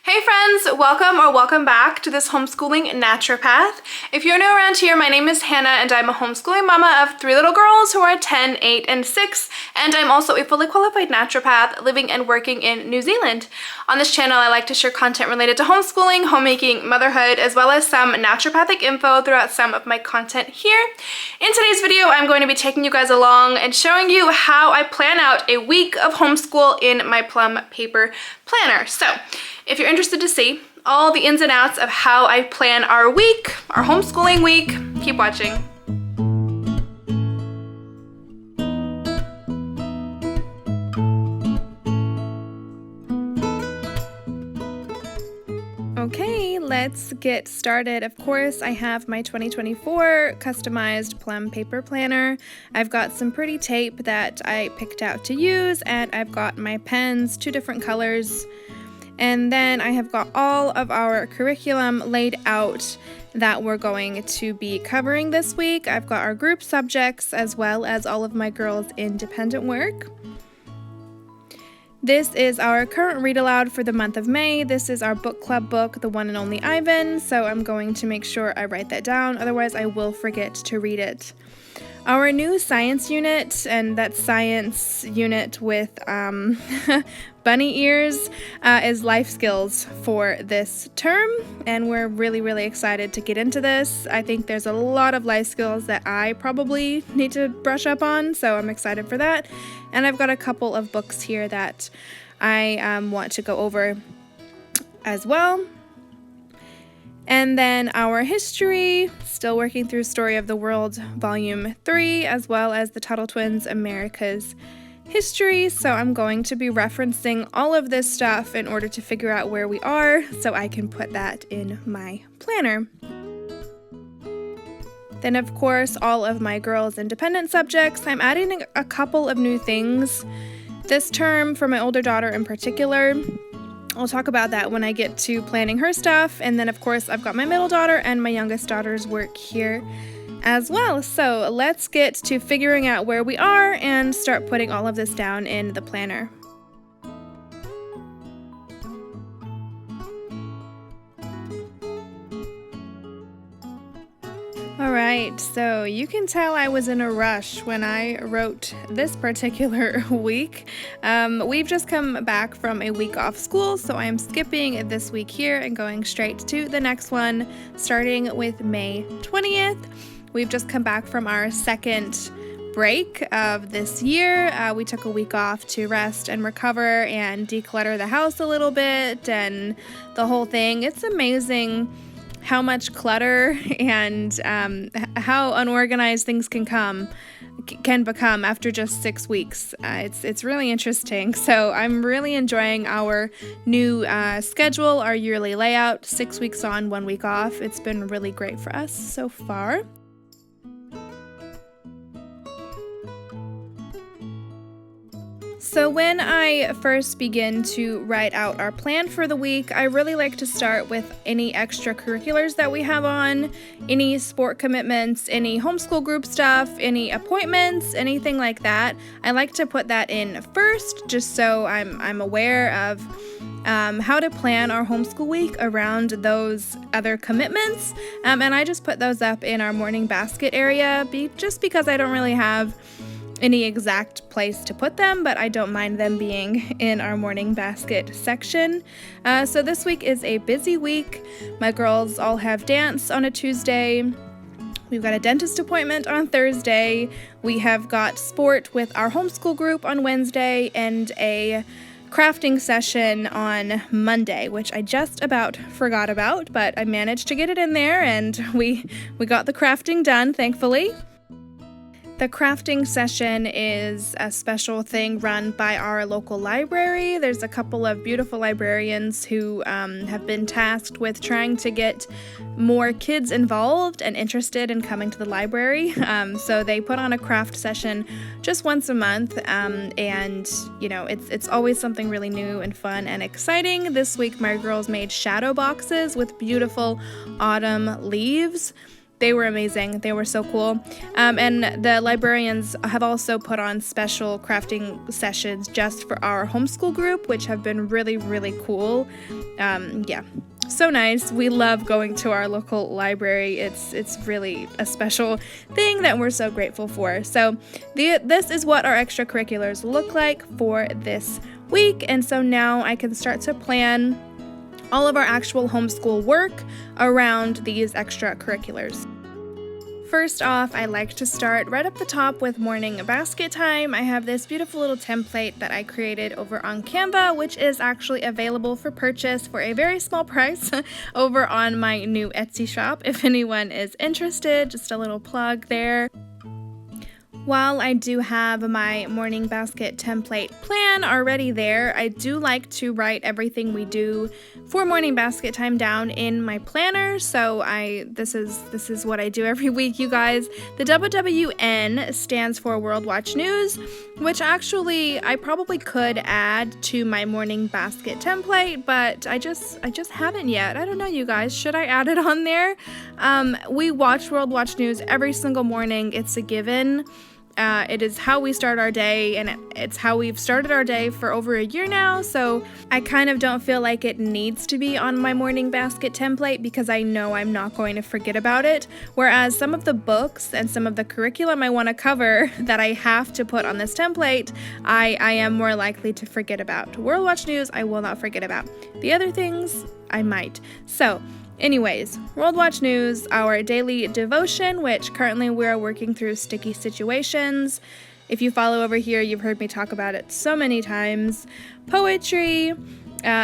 Hey friends, welcome back to this homeschooling naturopath. If you're new around here, my name is Hannah and I'm a homeschooling mama of 3 little girls who are 10, 8, and 6, and I'm also a fully qualified naturopath living and working in New Zealand. On this channel, I like to share content related to homeschooling, homemaking, motherhood, as well as some naturopathic info throughout some of my content here. In today's video, I'm going to be taking you guys along and showing you how I plan out a week of homeschool in my Plum paper planner. So, if you're interested to see all the ins and outs of how I plan our week, our homeschooling week, keep watching. Okay, let's get started. Of course, I have my 2024 customized Plum paper planner. I've got some pretty tape that I picked out to use, and I've got my pens, 2 different colors. And then I have got all of our curriculum laid out that we're going to be covering this week. I've got our group subjects as well as all of my girls' independent work. This is our current read aloud for the month of May. This is our book club book, The One and Only Ivan, so I'm going to make sure I write that down, otherwise I will forget to read it. Our new science unit, and that science unit with bunny ears, is life skills for this term, and we're really excited to get into this. I think there's a lot of life skills that I probably need to brush up on, so I'm excited for that. And I've got a couple of books here that I want to go over as well. And then our history, still working through Story of the World Volume 3, as well as the Tuttle Twins America's History. So I'm going to be referencing all of this stuff in order to figure out where we are, so I can put that in my planner. Then, of course, all of my girls' independent subjects. I'm adding a couple of new things this term for my older daughter in particular. I'll talk about that when I get to planning her stuff. And then, of course, I've got my middle daughter and my youngest daughter's work here as well. So let's get to figuring out where we are and start putting all of this down in the planner. Alright, so you can tell I was in a rush when I wrote this particular week. We've just come back from a week off school, so I'm skipping this week here and going straight to the next one, starting with May 20th. We've just come back from our second break of this year. We took a week off to rest and recover and declutter the house a little bit and the whole thing. It's amazing how much clutter and how unorganized things can become after just 6 weeks. It's really interesting. So I'm really enjoying our new schedule, our yearly layout, 6 weeks on, 1 week off. It's been really great for us so far. So when I first begin to write out our plan for the week, I really like to start with any extracurriculars that we have on, any sport commitments, any homeschool group stuff, any appointments, anything like that. I like to put that in first, just so I'm aware of how to plan our homeschool week around those other commitments. And I just put those up in our morning basket area, just because I don't really have any exact place to put them, but I don't mind them being in our morning basket section. So this week is a busy week. My girls all have dance on a Tuesday. We've got a dentist appointment on Thursday. We have got sport with our homeschool group on Wednesday and a crafting session on Monday, which I just about forgot about, but I managed to get it in there and we got the crafting done, thankfully. The crafting session is a special thing run by our local library. There's a couple of beautiful librarians who have been tasked with trying to get more kids involved and interested in coming to the library. So they put on a craft session just once a month, and you know, it's always something really new and fun and exciting. This week my girls made shadow boxes with beautiful autumn leaves. They were amazing. They were so cool. And the librarians have also put on special crafting sessions just for our homeschool group, which have been really, really cool. Yeah, so nice. We love going to our local library. It's really a special thing that we're so grateful for. So this is what our extracurriculars look like for this week. And so now I can start to plan all of our actual homeschool work around these extracurriculars. First off, I like to start right up the top with morning basket time. I have this beautiful little template that I created over on Canva, which is actually available for purchase for a very small price over on my new Etsy shop. If anyone is interested, just a little plug there. While I do have my morning basket template plan already there, I do like to write everything we do for morning basket time down in my planner. So this is what I do every week, you guys. The WWN stands for World Watch News, which actually I probably could add to my morning basket template, but I just haven't yet. I don't know, you guys. Should I add it on there? We watch World Watch News every single morning. It's a given. It is how we start our day, and it's how we've started our day for over a year now, so I kind of don't feel like it needs to be on my morning basket template because I know I'm not going to forget about it, whereas some of the books and some of the curriculum I want to cover that I have to put on this template, I am more likely to forget about. World Watch News, I will not forget about. The other things, I might. So, anyways, World Watch News, our daily devotion, which currently we are working through sticky situations. If you follow over here, you've heard me talk about it so many times. Poetry,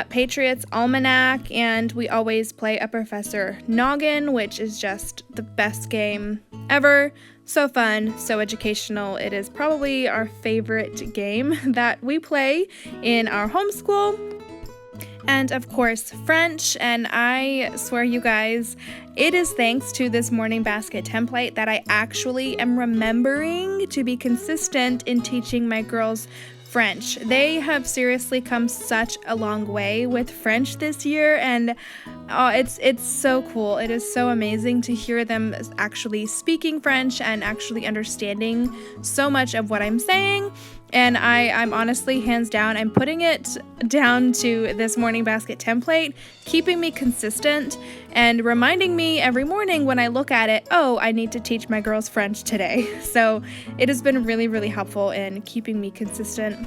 Patriots Almanac, and we always play a Professor Noggin, which is just the best game ever. So fun, so educational. It is probably our favorite game that we play in our homeschool. And of course, French, and I swear you guys, it is thanks to this morning basket template that I actually am remembering to be consistent in teaching my girls French. They have seriously come such a long way with French this year, and it's so cool. It is so amazing to hear them actually speaking French and actually understanding so much of what I'm saying. And I'm honestly, hands down, I'm putting it down to this morning basket template, keeping me consistent and reminding me every morning when I look at it, oh, I need to teach my girls French today. So it has been really, really helpful in keeping me consistent.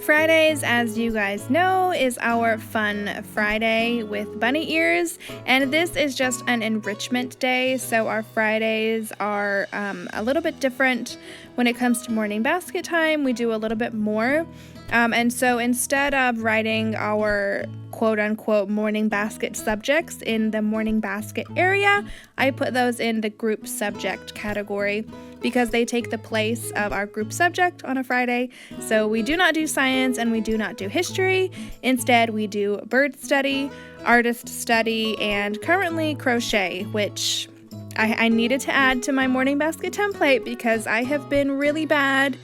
Fridays, as you guys know, is our fun Friday with bunny ears, and this is just an enrichment day, so our Fridays are a little bit different when it comes to morning basket time. We do a little bit more, and so instead of writing our quote-unquote morning basket subjects in the morning basket area, I put those in the group subject category because they take the place of our group subject on a Friday. So we do not do science and we do not do history. Instead, we do bird study, artist study, and currently crochet, which I needed to add to my morning basket template because I have been really bad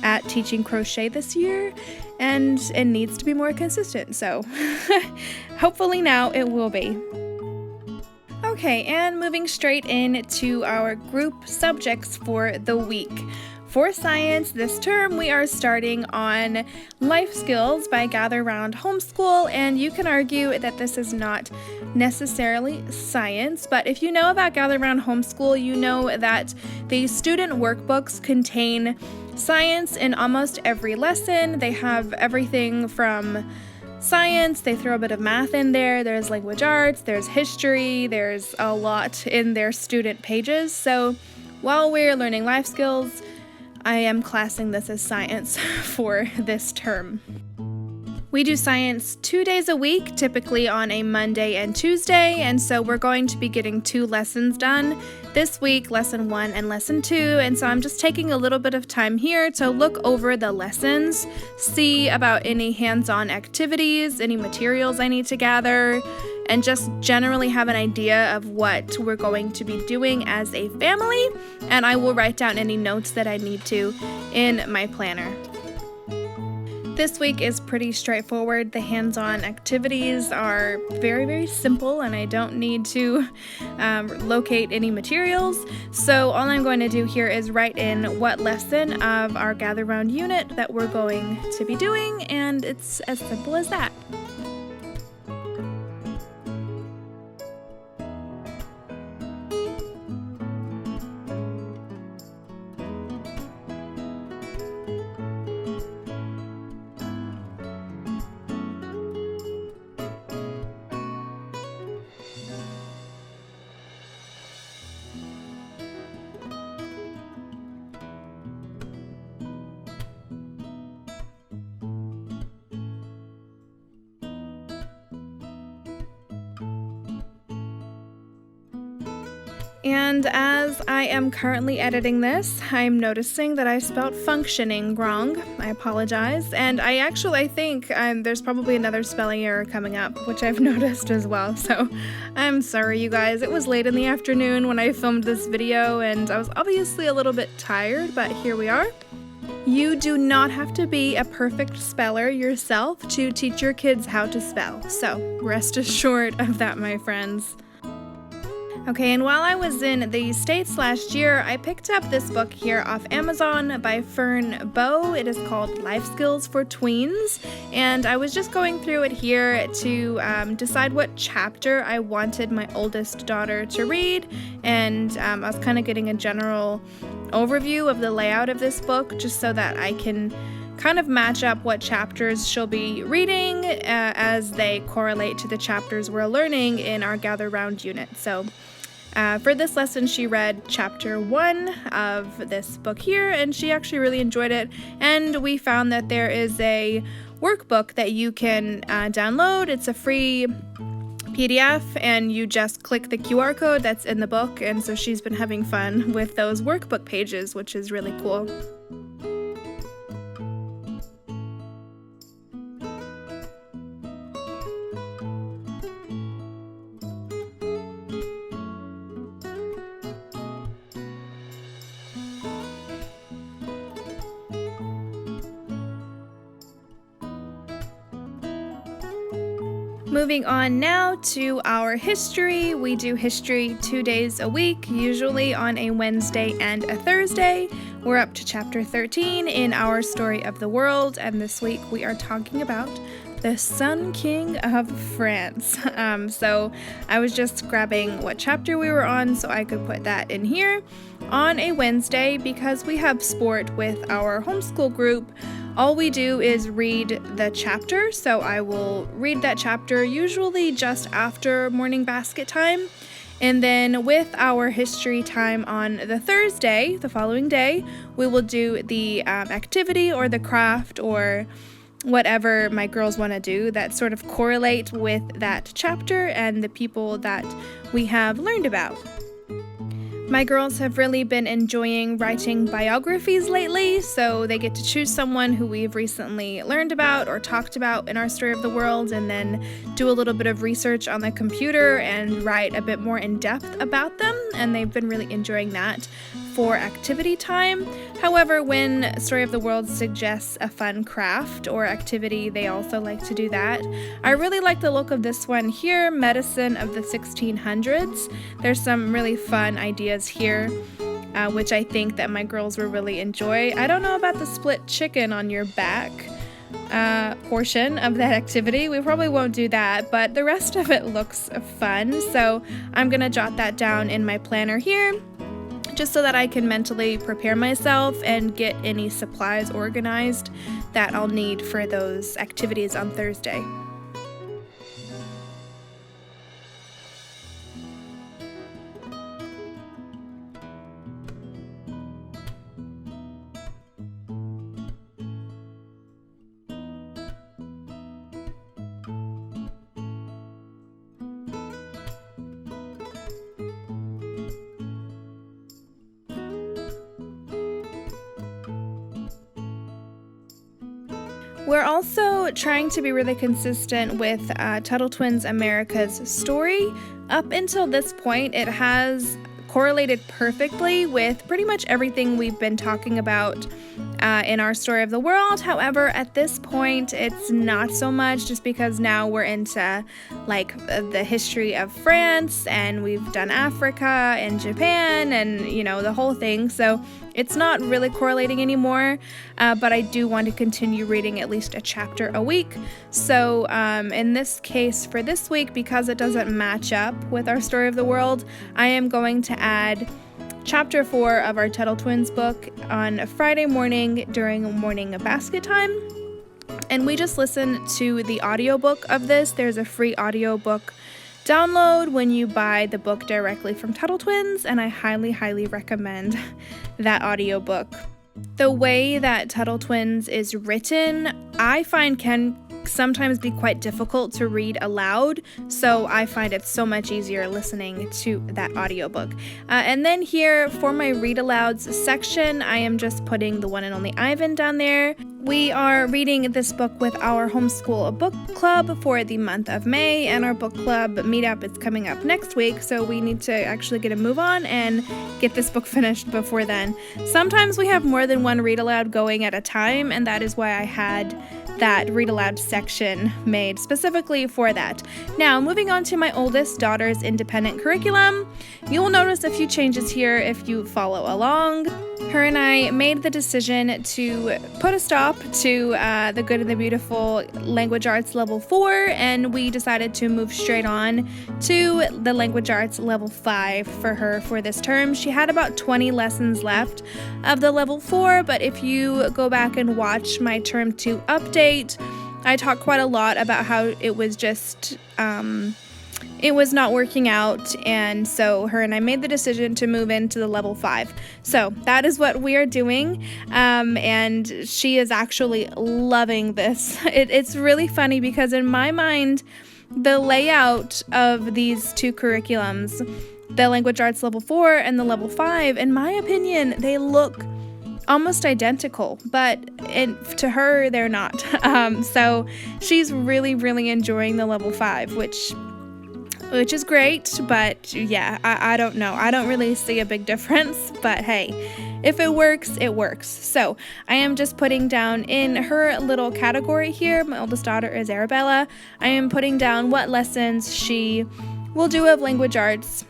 at teaching crochet this year, and it needs to be more consistent. So hopefully now it will be. Okay, and moving straight into our group subjects for the week. For science this term, we are starting on life skills by Gather Round Homeschool, and you can argue that this is not necessarily science, but if you know about Gather Round Homeschool, you know that the student workbooks contain science in almost every lesson. They have everything from science, they throw a bit of math in there, there's language arts, there's history, there's a lot in their student pages. So while we're learning life skills, I am classing this as science for this term. We do science 2 days a week, typically on a Monday and Tuesday, and so we're going to be getting 2 lessons done this week, lesson 1 and lesson 2, and so I'm just taking a little bit of time here to look over the lessons, see about any hands-on activities, any materials I need to gather, and just generally have an idea of what we're going to be doing as a family, and I will write down any notes that I need to in my planner. This week is pretty straightforward. The hands-on activities are very, very simple, and I don't need to locate any materials. So all I'm going to do here is write in what lesson of our Gather Round unit that we're going to be doing, and it's as simple as that. And as I am currently editing this, I'm noticing that I spelled functioning wrong. I apologize. And I think there's probably another spelling error coming up, which I've noticed as well. So I'm sorry, you guys. It was late in the afternoon when I filmed this video, and I was obviously a little bit tired, but here we are. You do not have to be a perfect speller yourself to teach your kids how to spell. So rest assured of that, my friends. Okay, and while I was in the States last year, I picked up this book here off Amazon by Fern Bow. It is called Life Skills for Tweens, and I was just going through it here to decide what chapter I wanted my oldest daughter to read, and I was kind of getting a general overview of the layout of this book just so that I can kind of match up what chapters she'll be reading as they correlate to the chapters we're learning in our Gather Round unit. So for this lesson, she read chapter 1 of this book here, and she actually really enjoyed it. And we found that there is a workbook that you can download. It's a free PDF, and you just click the QR code that's in the book. And so she's been having fun with those workbook pages, which is really cool. Moving on now to our history. We do history 2 days a week, usually on a Wednesday and a Thursday. We're up to chapter 13 in our story of the world, and this week we are talking about the Sun King of France. So I was just grabbing what chapter we were on so I could put that in here. On a Wednesday, because we have sport with our homeschool group, all we do is read the chapter. So I will read that chapter usually just after morning basket time. And then with our history time on the Thursday, the following day, we will do the activity or the craft or whatever my girls want to do that sort of correlate with that chapter and the people that we have learned about. My girls have really been enjoying writing biographies lately, so they get to choose someone who we've recently learned about or talked about in our story of the world, and then do a little bit of research on the computer and write a bit more in depth about them, and they've been really enjoying that for activity time. However, when Story of the World suggests a fun craft or activity, they also like to do that. I really like the look of this one here, Medicine of the 1600s. There's some really fun ideas here, which I think that my girls will really enjoy. I don't know about the split chicken on your back portion of that activity. We probably won't do that, but the rest of it looks fun. So I'm gonna jot that down in my planner here, just so that I can mentally prepare myself and get any supplies organized that I'll need for those activities on Thursday. We're also trying to be really consistent with Tuttle Twins America's story. Up until this point, it has correlated perfectly with pretty much everything we've been talking about in our story of the world. However, at this point, it's not so much, just because now we're into like the history of France, and we've done Africa and Japan and, the whole thing. So it's not really correlating anymore, but I do want to continue reading at least a chapter a week. So in this case for this week, because it doesn't match up with our story of the world, I am going to add Chapter 4 of our Tuttle Twins book on a Friday morning during morning basket time. And we just listen to the audiobook of this. There's a free audiobook download when you buy the book directly from Tuttle Twins, and I highly, highly recommend that audiobook. The way that Tuttle Twins is written, I find can sometimes be quite difficult to read aloud, so I find it so much easier listening to that audiobook. And then here for my read alouds section, I am just putting the one and only Ivan down there. We are reading this book with our Homeschool book club for the month of May, and our book club meetup is coming up next week, so we need to actually get a move on and get this book finished before then. Sometimes we have more than one read aloud going at a time, and that is why I had that read aloud section made specifically for that. Now, moving on to my oldest daughter's independent curriculum, you will notice a few changes here if you follow along. Her and I made the decision to put a stop to the Good and the Beautiful Language Arts Level 4, and we decided to move straight on to the Language Arts Level 5 for her for this term. She had about 20 lessons left of the Level 4, but if you go back and watch my Term 2 update, I talked quite a lot about how it was just it was not working out, and so her and I made the decision to move into the Level 5. So that is what we are doing, and she is actually loving this. It's really funny because in my mind, the layout of these two curriculums, the Language Arts Level 4 and the Level 5, in my opinion, they look almost identical, but to her, they're not. So she's really, really enjoying the Level 5, which is great, but yeah, I don't know. I don't really see a big difference, but hey, if it works, it works. So I am just putting down in her little category here, my oldest daughter is Arabella, I am putting down what lessons she will do of language arts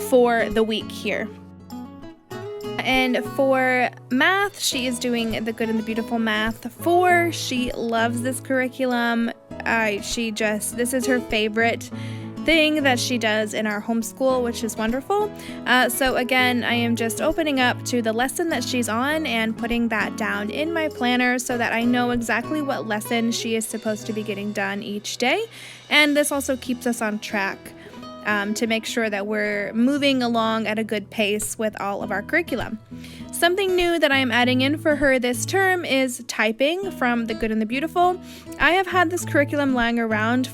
for the week here. And for math, she is doing the Good and the Beautiful Math 4. She loves this curriculum. This is her favorite thing that she does in our homeschool, which is wonderful. So again, I am just opening up to the lesson that she's on and putting that down in my planner so that I know exactly what lesson she is supposed to be getting done each day. And this also keeps us on track to make sure that we're moving along at a good pace with all of our curriculum. Something new that I am adding in for her this term is typing from the Good and the Beautiful. I have had this curriculum lying around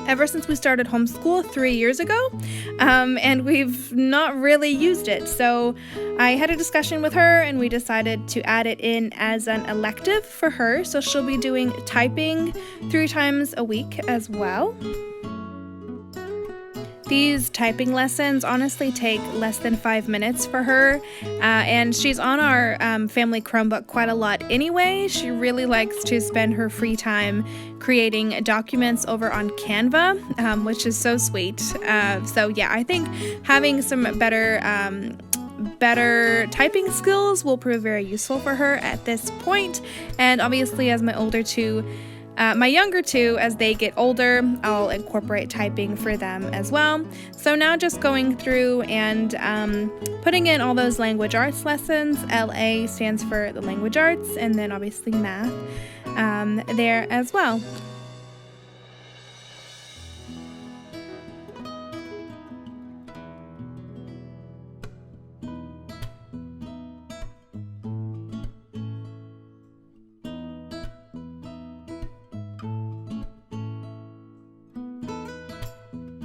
ever since we started homeschool 3 years ago, and we've not really used it. So I had a discussion with her and we decided to add it in as an elective for her. So she'll be doing typing 3 times a week as well. These typing lessons honestly take less than 5 minutes for her, and she's on our family Chromebook quite a lot anyway. She really likes to spend her free time creating documents over on Canva, which is so sweet. So yeah, I think having some better typing skills will prove very useful for her at this point. And obviously, as my younger two, as they get older, I'll incorporate typing for them as well. So now just going through and putting in all those language arts lessons. LA stands for the language arts, and then obviously math there as well.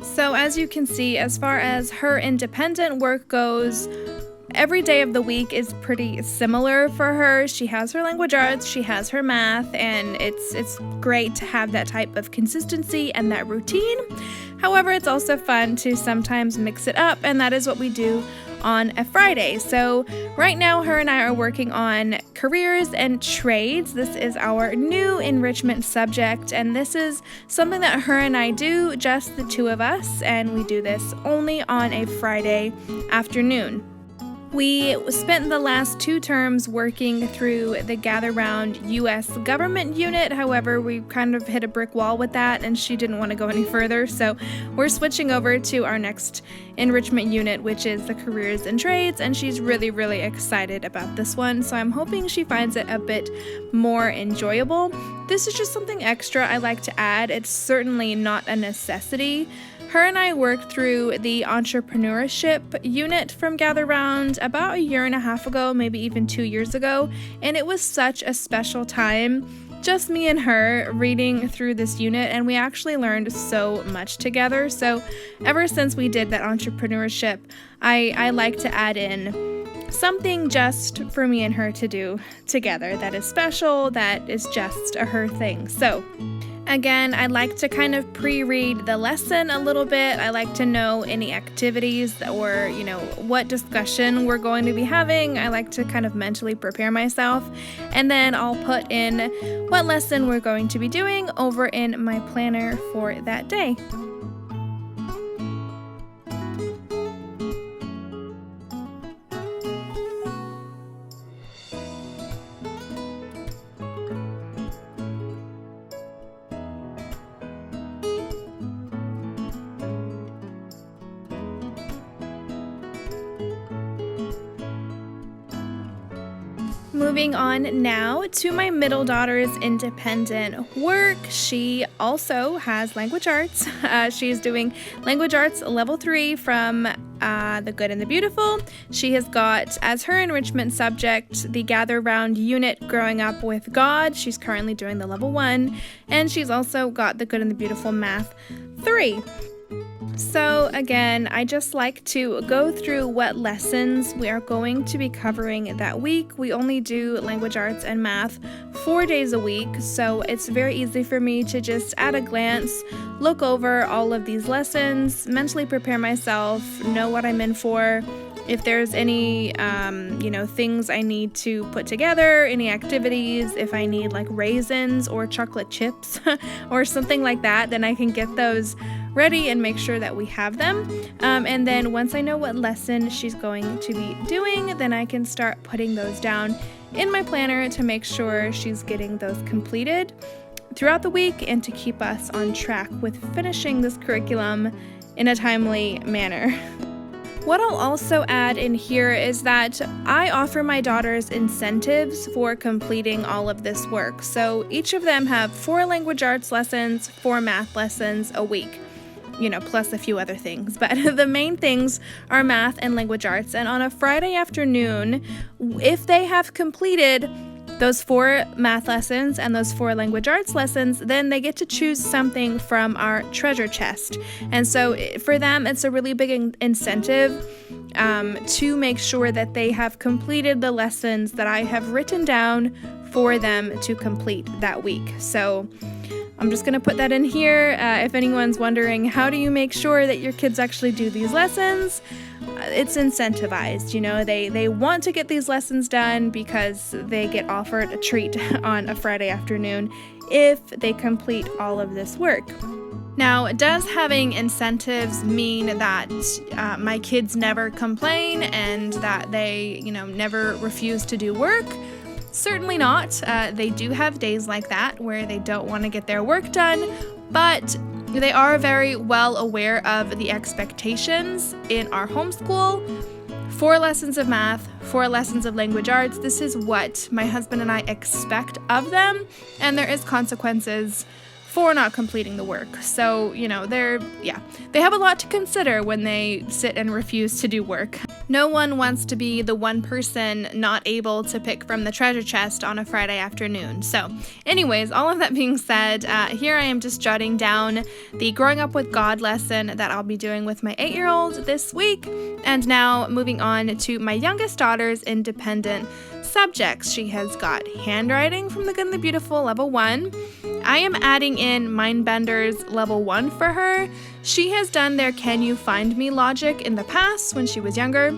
So as you can see, as far as her independent work goes, every day of the week is pretty similar for her. She has her language arts, she has her math, and it's great to have that type of consistency and that routine. However, it's also fun to sometimes mix it up, and that is what we do on a Friday. So right now, her and I are working on careers and trades. This is our new enrichment subject, and this is something that her and I do, just the two of us, and we do this only on a Friday afternoon. We spent the last 2 terms working through the Gather Round U.S. government unit. However, we kind of hit a brick wall with that, and she didn't want to go any further. So we're switching over to our next enrichment unit, which is the careers and trades, and she's really, really excited about this one. So I'm hoping she finds it a bit more enjoyable. This is just something extra I like to add. It's certainly not a necessity. Her and I worked through the entrepreneurship unit from Gather Round about 1.5 years ago, maybe even 2 years ago, and it was such a special time, just me and her reading through this unit, and we actually learned so much together. So ever since we did that entrepreneurship, I like to add in something just for me and her to do together that is special, that is just a her thing. So again, I like to kind of pre-read the lesson a little bit. I like to know any activities or, what discussion we're going to be having. I like to kind of mentally prepare myself. And then I'll put in what lesson we're going to be doing over in my planner for that day. Moving on now to my middle daughter's independent work. She also has language arts. She's doing language arts level 3 from The Good and the Beautiful. She has got as her enrichment subject the Gather Round unit Growing Up with God. She's currently doing the level 1, and she's also got The Good and the Beautiful Math 3. So again, I just like to go through what lessons we are going to be covering that week. We only do language arts and math 4 days a week, so it's very easy for me to just at a glance look over all of these lessons, mentally prepare myself, know what I'm in for. If there's any, things I need to put together, any activities, if I need like raisins or chocolate chips or something like that, then I can get those ready and make sure that we have them. And then once I know what lesson she's going to be doing, then I can start putting those down in my planner to make sure she's getting those completed throughout the week and to keep us on track with finishing this curriculum in a timely manner. What I'll also add in here is that I offer my daughters incentives for completing all of this work. So each of them have 4 language arts lessons, 4 math lessons a week, plus a few other things. But the main things are math and language arts. And on a Friday afternoon, if they have completed those 4 math lessons and those 4 language arts lessons, then they get to choose something from our treasure chest. And so for them, it's a really big incentive to make sure that they have completed the lessons that I have written down for them to complete that week. So I'm just going to put that in here. If anyone's wondering, how do you make sure that your kids actually do these lessons? It's incentivized, they want to get these lessons done because they get offered a treat on a Friday afternoon if they complete all of this work. Now, does having incentives mean that my kids never complain and that they, never refuse to do work? Certainly not. They do have days like that where they don't want to get their work done, but they are very well aware of the expectations in our homeschool. 4 lessons of math, 4 lessons of language arts. This is what my husband and I expect of them, and there is consequences for not completing the work. So, they have a lot to consider when they sit and refuse to do work. No one wants to be the one person not able to pick from the treasure chest on a Friday afternoon. So anyways, all of that being said, here I am just jotting down the Growing Up with God lesson that I'll be doing with my 8-year-old this week. And now moving on to my youngest daughter's independent subjects. She has got handwriting from The Good and the Beautiful level 1. I am adding in Mindbenders level 1 for her. She has done their Can You Find Me logic in the past when she was younger.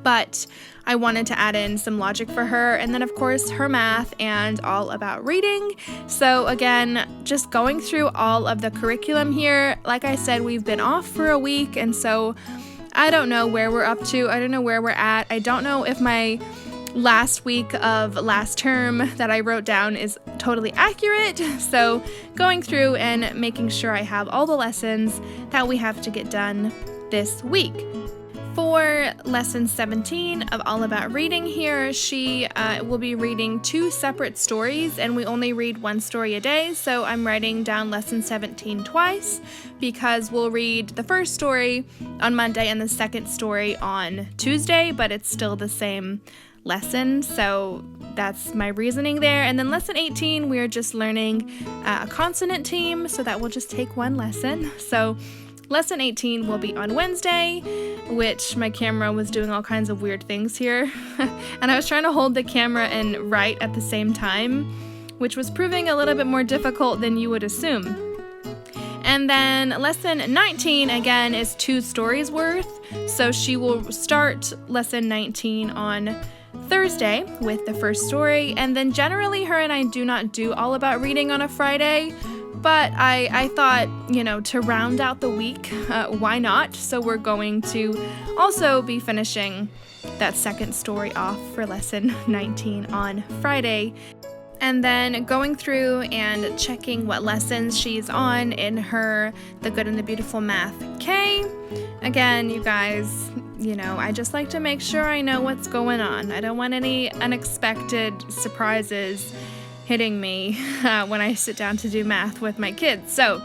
but I wanted to add in some logic for her, and then of course her math and all about reading. So again, just going through all of the curriculum here. Like I said, we've been off for a week, and so I don't know where we're up to. I don't know where we're at. I don't know if my last week of last term that I wrote down is totally accurate. So going through and making sure I have all the lessons that we have to get done this week. For lesson 17 of All About Reading here, she will be reading 2 separate stories, and we only read 1 story a day, so I'm writing down lesson 17 twice because we'll read the first story on Monday and the second story on Tuesday, but it's still the same lesson, so that's my reasoning there. And then lesson 18, we're just learning a consonant team, so that will just take 1 lesson. So lesson 18 will be on Wednesday, which my camera was doing all kinds of weird things here. And I was trying to hold the camera and write at the same time, which was proving a little bit more difficult than you would assume. And then lesson 19, again, is 2 stories worth. So she will start lesson 19 on Thursday with the first story. And then generally her and I do not do All About Reading on a Friday. But I thought, to round out the week, why not? So we're going to also be finishing that second story off for lesson 19 on Friday. And then going through and checking what lessons she's on in her The Good and the Beautiful Math K. Again, you guys, I just like to make sure I know what's going on. I don't want any unexpected surprises hitting me when I sit down to do math with my kids. So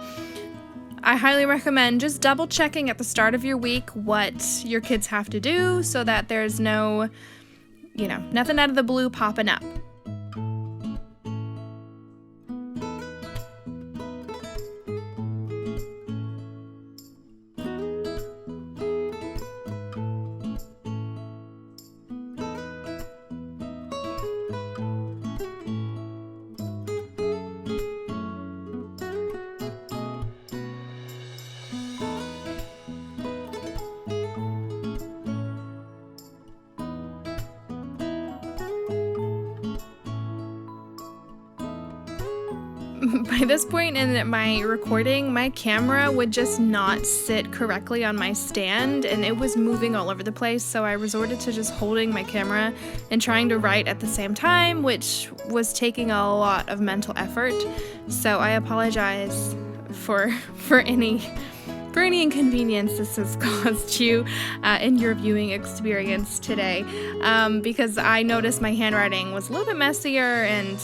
I highly recommend just double checking at the start of your week what your kids have to do so that there's no, nothing out of the blue popping up. By this point in my recording, my camera would just not sit correctly on my stand, and it was moving all over the place, so I resorted to just holding my camera and trying to write at the same time, which was taking a lot of mental effort. So I apologize for any inconvenience this has caused you in your viewing experience today, because I noticed my handwriting was a little bit messier, and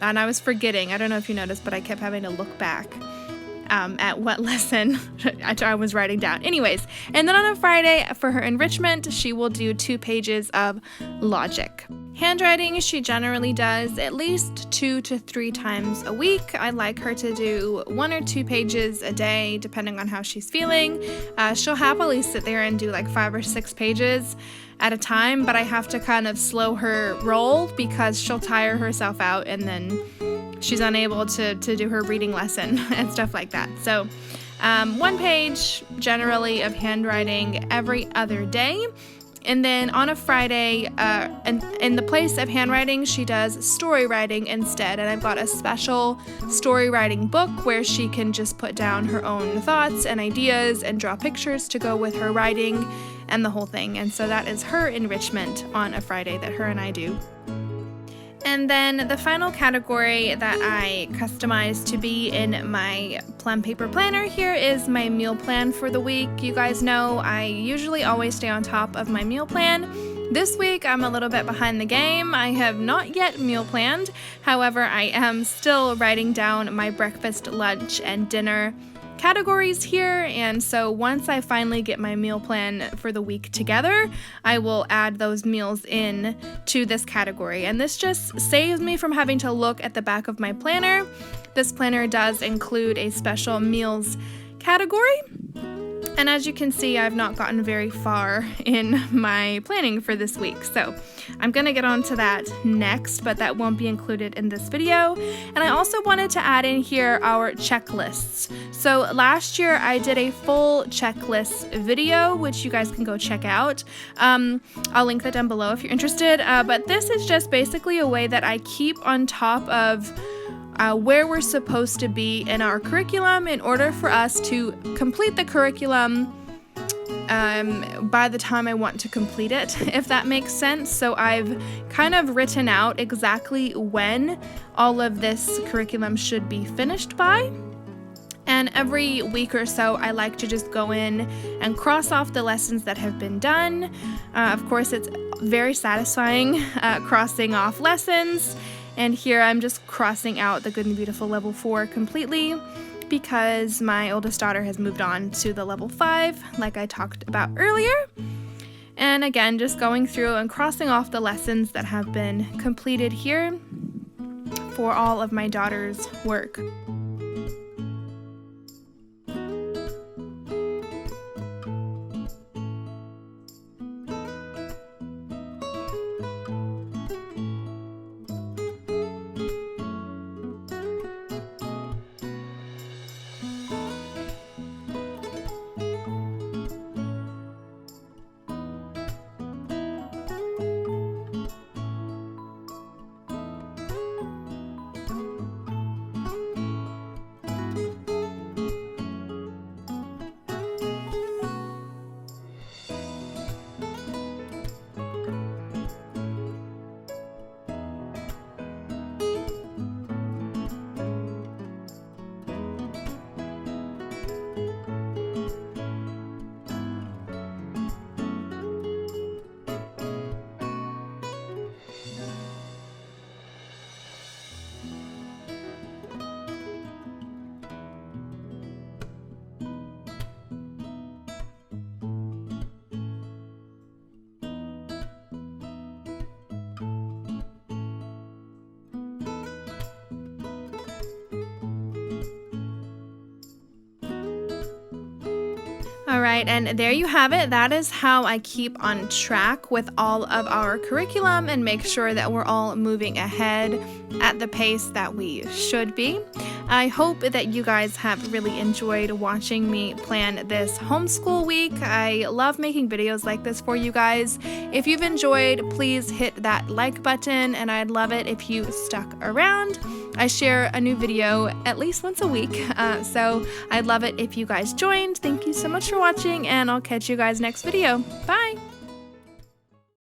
I was forgetting. I don't know if you noticed, but I kept having to look back at what lesson I was writing down. Anyways, and then on a Friday for her enrichment, she will do 2 pages of logic. Handwriting, she generally does at least 2 to 3 times a week. I like her to do 1 or 2 pages a day, depending on how she's feeling. She'll happily sit there and do like 5 or 6 pages at a time, but I have to kind of slow her roll because she'll tire herself out and then she's unable to do her reading lesson and stuff like that. So 1 page generally of handwriting every other day. And then on a Friday, in the place of handwriting, she does story writing instead. And I've got a special story writing book where she can just put down her own thoughts and ideas and draw pictures to go with her writing and the whole thing. And so that is her enrichment on a Friday that her and I do. And then the final category that I customized to be in my Plum paper planner here is my meal plan for the week. You guys know I usually always stay on top of my meal plan. This week I'm a little bit behind the game. I have not yet meal planned. However, I am still writing down my breakfast, lunch, and dinner categories here, and so once I finally get my meal plan for the week together, I will add those meals in to this category, and this just saves me from having to look at the back of my planner. This planner does include a special meals category, and as you can see, I've not gotten very far in my planning for this week, so I'm gonna get onto that next, but that won't be included in this video. And I also wanted to add in here our checklists. So last year I did a full checklist video, which you guys can go check out. I'll link that down below if you're interested, but this is just basically a way that I keep on top of where we're supposed to be in our curriculum in order for us to complete the curriculum by the time I want to complete it, if that makes sense. So I've kind of written out exactly when all of this curriculum should be finished by. And every week or so, I like to just go in and cross off the lessons that have been done. Of course, it's very satisfying crossing off lessons. And here I'm just crossing out the Good and Beautiful Level 4 completely because my oldest daughter has moved on to the Level 5, like I talked about earlier. And again, just going through and crossing off the lessons that have been completed here for all of my daughter's work. All right, and there you have it. That is how I keep on track with all of our curriculum and make sure that we're all moving ahead at the pace that we should be. I hope that you guys have really enjoyed watching me plan this homeschool week. I love making videos like this for you guys. If you've enjoyed, please hit that like button, and I'd love it if you stuck around. I share a new video at least once a week, so I'd love it if you guys joined. Thank you so much for watching, and I'll catch you guys next video. Bye!